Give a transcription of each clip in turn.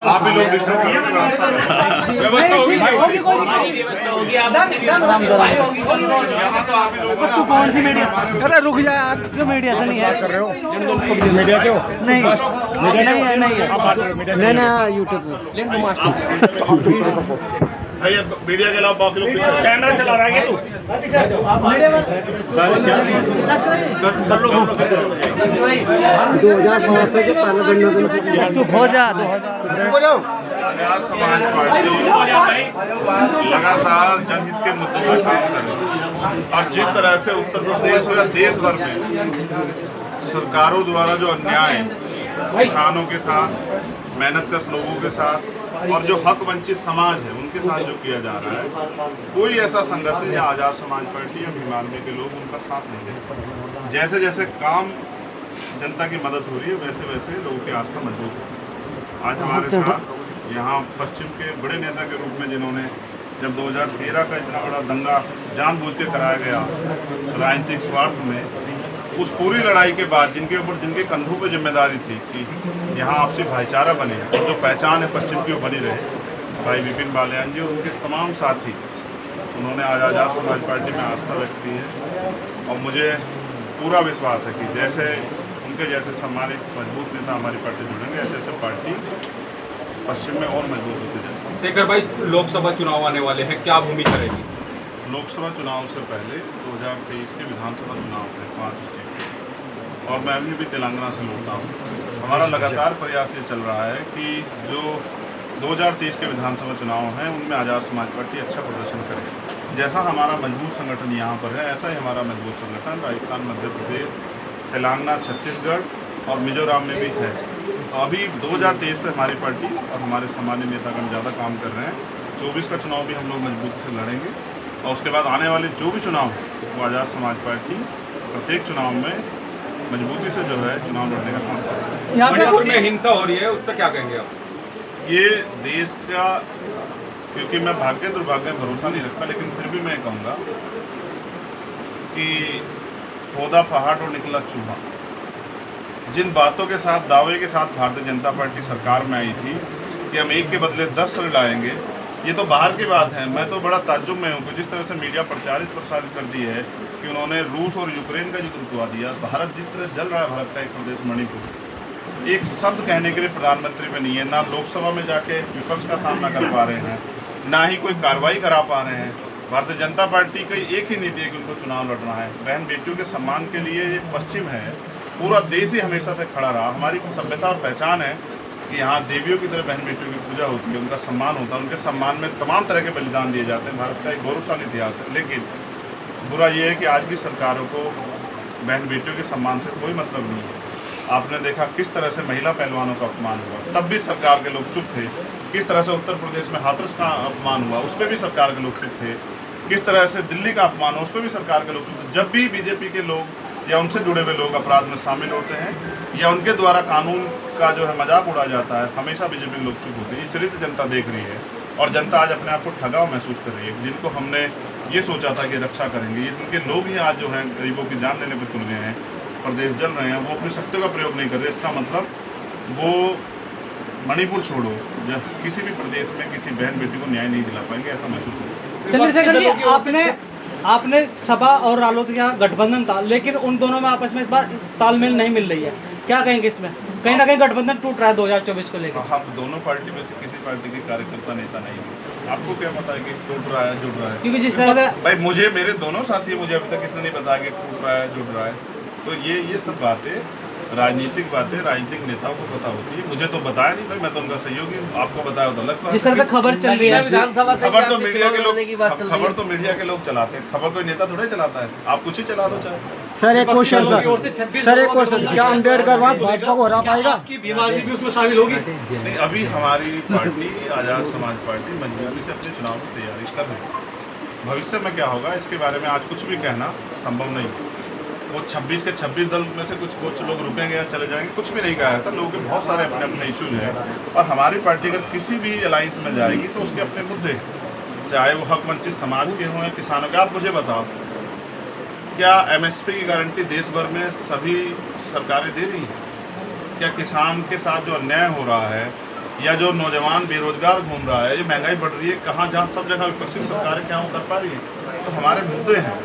आप भी लोग डिस्टर्ब करें, व्यवस्था होगी यहाँ तो आप ही लोग तू कौन सी मीडिया? अरे रुक जा यार, क्यों मीडिया से नहीं है? कर रहे हो मीडिया से हो? नहीं नहीं नहीं यूट्यूब भैया मीडिया के अलावा बाकी लोग कैमरा चला रहा है तू सर क्या 2500 के पार्लियामेंट हो जा 2000 समाज पार्टी लगातार जनहित के मुद्दों पर काम कर रही है और जिस तरह से उत्तर प्रदेश हो या देश भर में सरकारों द्वारा जो अन्याय किसानों के साथ, मेहनतकश लोगों के साथ और जो हक वंचित समाज है उनके साथ जो किया जा रहा है, कोई ऐसा संगठन या आज़ाद समाज पार्टी या भीम आर्मी के लोग उनका साथ नहीं देते। जैसे जैसे काम जनता की मदद हो रही है वैसे वैसे लोगों की आस्था मजबूत है। आज हमारे साथ यहाँ पश्चिम के बड़े नेता के रूप में जिन्होंने जब 2013 का इतना बड़ा दंगा जानबूझ के कराया गया राजनीतिक स्वार्थ में, उस पूरी लड़ाई के बाद जिनके ऊपर जिनके कंधों पर जिम्मेदारी थी कि यहाँ आपसी भाईचारा बने और जो पहचान है पश्चिम की वो बनी रहे, भाई विपिन बालियान जी और उनके तमाम साथी, उन्होंने आज आज़ाद समाज पार्टी में आस्था व्यक्त की है और मुझे पूरा विश्वास है कि जैसे उनके जैसे सम्मानित मजबूत नेता हमारी पार्टी जुड़ेंगे, ऐसे ऐसे पार्टी पश्चिम में और मजबूत होती जाएगी। शेखर भाई, लोकसभा चुनाव आने वाले हैं, क्या भूमिका रहेगी? लोकसभा चुनाव से पहले 2023 के विधानसभा चुनाव थे 5 स्टेट के, और मैं अभी तेलंगाना से लौटा हूँ। हमारा लगातार प्रयास ये चल रहा है कि जो 2023 के विधानसभा चुनाव हैं उनमें आज़ाद समाज पार्टी अच्छा प्रदर्शन करे। जैसा हमारा मजबूत संगठन यहाँ पर है, ऐसा ही हमारा मजबूत संगठन राजस्थान, मध्य प्रदेश, तेलंगाना, छत्तीसगढ़ और मिजोरम में भी है। तो अभी 2023 में हमारी पार्टी और हमारे सामान्य नेतागण ज़्यादा काम कर रहे हैं। 24 का चुनाव भी हम लोग मजबूती से लड़ेंगे और उसके बाद आने वाले जो भी चुनाव वो आज़ाद समाज पार्टी प्रत्येक चुनाव में मजबूती से जो है चुनाव लड़ने का काम करेगी। मणिपुर में हिंसा हो रही है, उस पर क्या कहेंगे आप? ये देश का, क्योंकि मैं भाग्य दुर्भाग्य में भरोसा नहीं रखता, लेकिन फिर भी मैं कहूँगा कि खोदा पहाड़ और निकला चूहा। जिन बातों के साथ, दावे के साथ भारतीय जनता पार्टी सरकार में आई थी कि हम एक के बदले 10 लाएंगे, ये तो बाहर की बात है। मैं तो बड़ा ताज्जुब में हूँ कि जिस तरह से मीडिया प्रसारित कर दी है कि उन्होंने रूस और यूक्रेन का युद्ध रुकवा दिया। भारत जिस तरह से जल रहा है, भारत का एक प्रदेश मणिपुर, एक शब्द कहने के लिए प्रधानमंत्री में नहीं है, ना लोकसभा में जाके विपक्ष का सामना कर पा रहे हैं, ना ही कोई कार्रवाई करा पा रहे हैं। भारतीय जनता पार्टी की एक ही नीति है कि उनको चुनाव लड़ना है। बहन बेटियों के सम्मान के लिए ये पश्चिम है, पूरा देश ही हमेशा से खड़ा रहा। हमारी सभ्यता और पहचान है कि यहाँ देवियों की तरह बहन बेटियों की पूजा होती है, उनका सम्मान होता है, उनके सम्मान में तमाम तरह के बलिदान दिए जाते हैं। भारत का एक गौरवशाली इतिहास है। लेकिन बुरा ये है कि आज की सरकारों को बहन बेटियों के सम्मान से कोई मतलब नहीं है। आपने देखा किस तरह से महिला पहलवानों का अपमान हुआ, तब भी सरकार के लोग चुप थे। किस तरह से उत्तर प्रदेश में हाथरस का अपमान हुआ, उस पर भी सरकार के लोग चुप थे। किस तरह से दिल्ली का अपमान हुआ, उस पर भी सरकार के लोग चुप थे। जब भी बीजेपी के लोग या उनसे जुड़े हुए लोग अपराध में शामिल होते हैं या उनके द्वारा कानून का जो है मजाक उड़ा जाता है, हमेशा बीजेपी के लोग चुप होते हैं। ये चरित्र जनता देख रही है और जनता आज अपने आप को ठगा महसूस कर रही है। जिनको हमने ये सोचा था कि रक्षा करेंगे, ये उनके लोग ही आज जो हैं गरीबों की जान लेने पर तुल गए हैं, प्रदेश जल रहे हैं, वो अपनी शक्तियों का प्रयोग नहीं कर रहे। इसका मतलब वो मणिपुर छोड़ो, जब किसी भी प्रदेश में किसी बहन बेटी को न्याय नहीं दिला पाएंगे, ऐसा महसूस होगा। चंद्रशेखर जी, आपने सपा और रालोद का गठबंधन था, लेकिन उन दोनों में आपस में इस बार तालमेल नहीं मिल रही है, क्या कहेंगे इसमें? कहीं ना कहीं गठबंधन टूट रहा है 2024 को लेकर। आप दोनों पार्टी में से किसी पार्टी के कार्यकर्ता नेता नहीं है, आपको क्या पता है कि टूट रहा है जुड़ रहा है? क्योंकि जिस तरह से भाई मुझे, मेरे दोनों साथी, मुझे अभी तक किसने नहीं बताया कि टूट रहा है जुड़ रहा है। तो ये सब बातें राजनीतिक बातें राजनीतिक नेताओं को पता होती है, मुझे तो बताया नहीं भाई, मैं तो उनका सहयोगी हूँ। आपको बताया तो अलग बात। जिस तरह से खबर चल रही है विधानसभा से, खबर तो मीडिया के लोग चलाते हैं, खबर कोई नेता थोड़े चलाता है। आप कुछ ही चला दो चाहे। सर एक क्वेश्चन, क्या अम्बेडकर बाद भाजपा को हरा पाएगा? बीमारी भी उसमें शामिल होगी? नहीं, अभी हमारी पार्टी आज़ाद समाज पार्टी मजबूती से अपने चुनाव की तैयारी कर रही है। भविष्य में क्या होगा इसके बारे में आज कुछ भी कहना संभव नहीं। वो 26 के 26 दल में से कुछ लोग रुकेंगे या चले जाएंगे, कुछ भी नहीं कहा जाता। लोगों के बहुत सारे अपने अपने इश्यूज हैं और हमारी पार्टी अगर किसी भी अलायंस में जाएगी तो उसके अपने मुद्दे हैं, चाहे वो हक वंचित समाज के हों या किसानों के। आप मुझे बताओ, क्या MSP की गारंटी देश भर में सभी सरकारें दे रही हैं? क्या किसान के साथ जो अन्याय हो रहा है या जो नौजवान बेरोजगार घूम रहा है, जो महंगाई बढ़ रही है, कहाँ जहाँ सब जगह विपक्षी सरकार क्या वो कर पा रही है? तो हमारे मुद्दे हैं,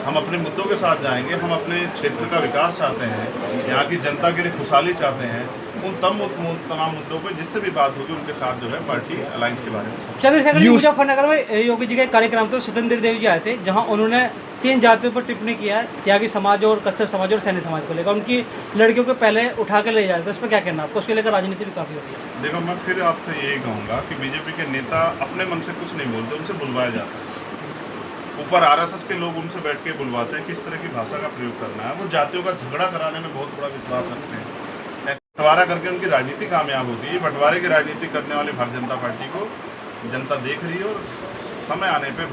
हम अपने मुद्दों के साथ जाएंगे। हम अपने क्षेत्र का विकास चाहते हैं, यहाँ की जनता के लिए खुशहाली चाहते हैं। उन तमाम मुद्दों पर जिससे भी बात होगी उनके साथ जो है पार्टी अलायंस के बारे में। चंद्रशेखर जी, मुजफ्फरनगर में योगी जी का एक कार्यक्रम था, स्वतंत्र देव जी आए थे, जहां उन्होंने 3 जातियों पर टिप्पणी किया है, त्यागी समाज और कच्चर समाज और सैन्य समाज को लेकर। उनकी लड़कियों को पहले उठा के ले जाते, उस पर क्या कहना आपको? उसके लेकर राजनीति भी काफ़ी होती है। देखो, मैं फिर आपसे यही कहूँगा कि बीजेपी के नेता अपने मन से कुछ नहीं बोलते, उनसे बुलवाया जाता है। ऊपर आरएसएस के लोग उनसे बैठ के बुलवाते हैं किस तरह की भाषा का प्रयोग करना है। वो जातियों का झगड़ा कराने में बहुत बड़ा विश्वास रखते हैं। बंटवारा करके उनकी राजनीति कामयाब होती है। बंटवारे की राजनीति करने वाली भारतीय जनता पार्टी को जनता देख रही है और समय आने पे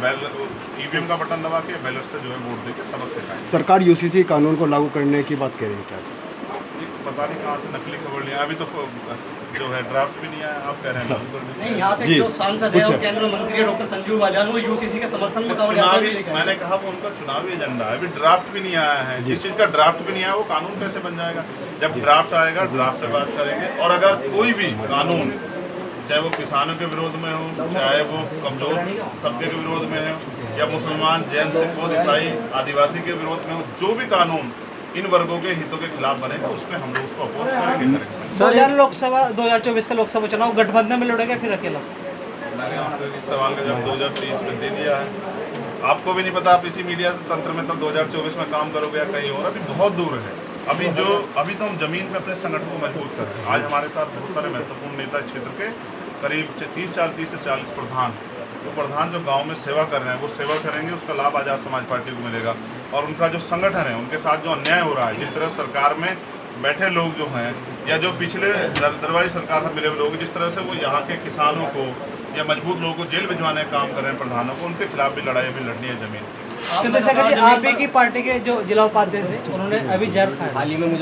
ईवीएम का बटन दबा के बैलेट से जो है वोट देके सबक सिखाएंगे। सरकार यूसीसी कानून को लागू करने की बात कह रही है क्या? ये पता नहीं कहाँ से नकली खबर लिया, अभी तो जो है ड्राफ्ट भी नहीं आया, आप कह रहे हैं लागू कर दीजिए। नहीं, यहाँ से जो सांसद है और केंद्रीय मंत्री है डॉक्टर संजीव बालियान, वो यूसीसी के समर्थन में चुनावी, मैंने कहा वो उनका चुनावी एजेंडा है, अभी ड्राफ्ट भी नहीं आया है। जिस चीज़ का ड्राफ्ट भी नहीं आया वो कानून कैसे बन जाएगा? जब ड्राफ्ट आएगा ड्राफ्ट पे बात करेंगे। और अगर कोई भी कानून, चाहे वो किसानों के विरोध में हो, चाहे वो कमजोर तबके के विरोध में हो, या मुसलमान, जैन, सिख, बौद्ध, ईसाई, आदिवासी के विरोध में हो, जो भी कानून इन वर्गों के हितों के खिलाफ बनेगा उसमें हम लोग उसको अपोज करेंगे। लोकसभा 2024 का लोकसभा चुनाव गठबंधन में लड़ेगा फिर अकेला? मैंने आपको इस सवाल का जवाब 2023 में दे दिया है। आपको भी नहीं पता, आप इसी मीडिया से तंत्र में तब 2024 में काम करोगे या कहीं और, अभी बहुत दूर है। अभी तो हम जमीन पे अपने संगठन को मजबूत कर रहे हैं। आज हमारे साथ बहुत सारे महत्वपूर्ण नेता क्षेत्र के करीब 30 से 40 प्रधान, तो प्रधान जो गांव में सेवा कर रहे हैं वो सेवा करेंगे, उसका लाभ आजाद समाज पार्टी को मिलेगा। और उनका जो संगठन है, उनके साथ जो अन्याय हो रहा है, जिस तरह सरकार में बैठे लोग जो हैं या जो पिछले दरबारी सरकार में मिले हुए लोग, जिस तरह से वो यहाँ के किसानों को या मजबूत लोगों को जेल भिजवाने का काम कर रहे हैं प्रधानों को, उनके खिलाफ भी लड़ाई अभी लड़नी है जमीन। चंद्रशेखर जी, आप ही की पार्टी के जो जिला उपाध्यक्ष थे उन्होंने अभी जहर खाया, हाल ही में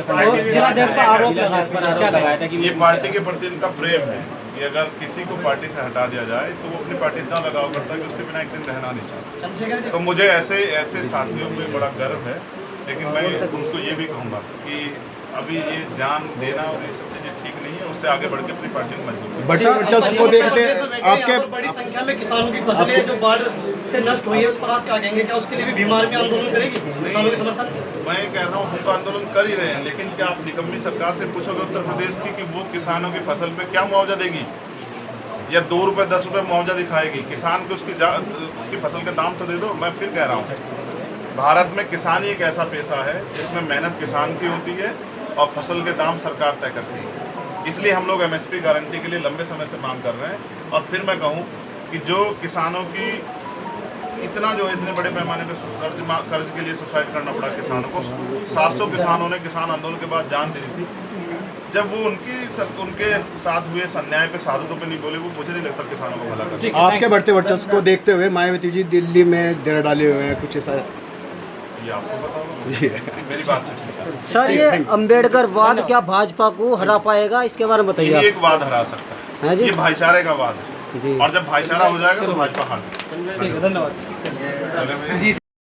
जिलाध्यक्ष पर आरोप लगाया था कि ये पार्टी के प्रति इनका प्रेम है कि अगर किसी को पार्टी से हटा दिया जाए तो वो अपनी पार्टी इतना लगाव करता है कि उसके बिना एक दिन रहना नहीं चाहता। तो मुझे ऐसे साथियों में बड़ा गर्व है, लेकिन मैं उनको ये भी कहूँगा कि अभी ये जान देना और ये सब चीज़ें ठीक नहीं है, उससे आगे बढ़ के अपनी पार्टी को मजबूत वर्चस्व को देखते आपके बड़ी संख्या में किसानों की फसलें जो बाढ़ से नष्ट हुई है उस पर आप क्या कहेंगे? क्या उसके लिए भी बीमार भी आंदोलन करेगी किसानों के समर्थन? मैं कह रहा हूँ हम तो आंदोलन कर ही रहे हैं, लेकिन क्या आप निकम्मी सरकार से पूछोगे उत्तर प्रदेश की कि वो किसानों की फसल पे क्या मुआवजा देगी या 2 रुपये 10 रुपये मुआवजा दिखाएगी? किसान को उसकी फसल के दाम तो दे दो। मैं फिर कह रहा हूँ, भारत में किसानी एक ऐसा पेशा है जिसमें मेहनत किसान की होती है और फसल के दाम सरकार तय करती है। इसलिए हम लोग MSP गारंटी के लिए लंबे समय से मांग कर रहे हैं। और फिर मैं कहूँ कि जो किसानों की इतने बड़े पैमाने पर कर्ज के लिए सुसाइड करना पड़ा किसानों को, 700 किसानों ने किसान आंदोलन के बाद जान दे दी थी। जब वो उनके साथ हुए अन्याय पे साधुतों पे नहीं बोले, वो मुझे नहीं लगता किसानों को भला कर। आपके बढ़ते वर्चस्व को देखते हुए मायावती जी दिल्ली में डेरा डाले हुए हैं, कुछ ऐसा ये आपको पता होगा जी? मेरी बात से ठीक है। सर, ये अंबेडकर वाद क्या भाजपा को हरा पाएगा, इसके बारे में बताइए। ये एक वाद हरा सकता है, ये भाईचारे का वाद है, और जब भाईचारा हो जाएगा तो भाजपा हार। धन्यवाद।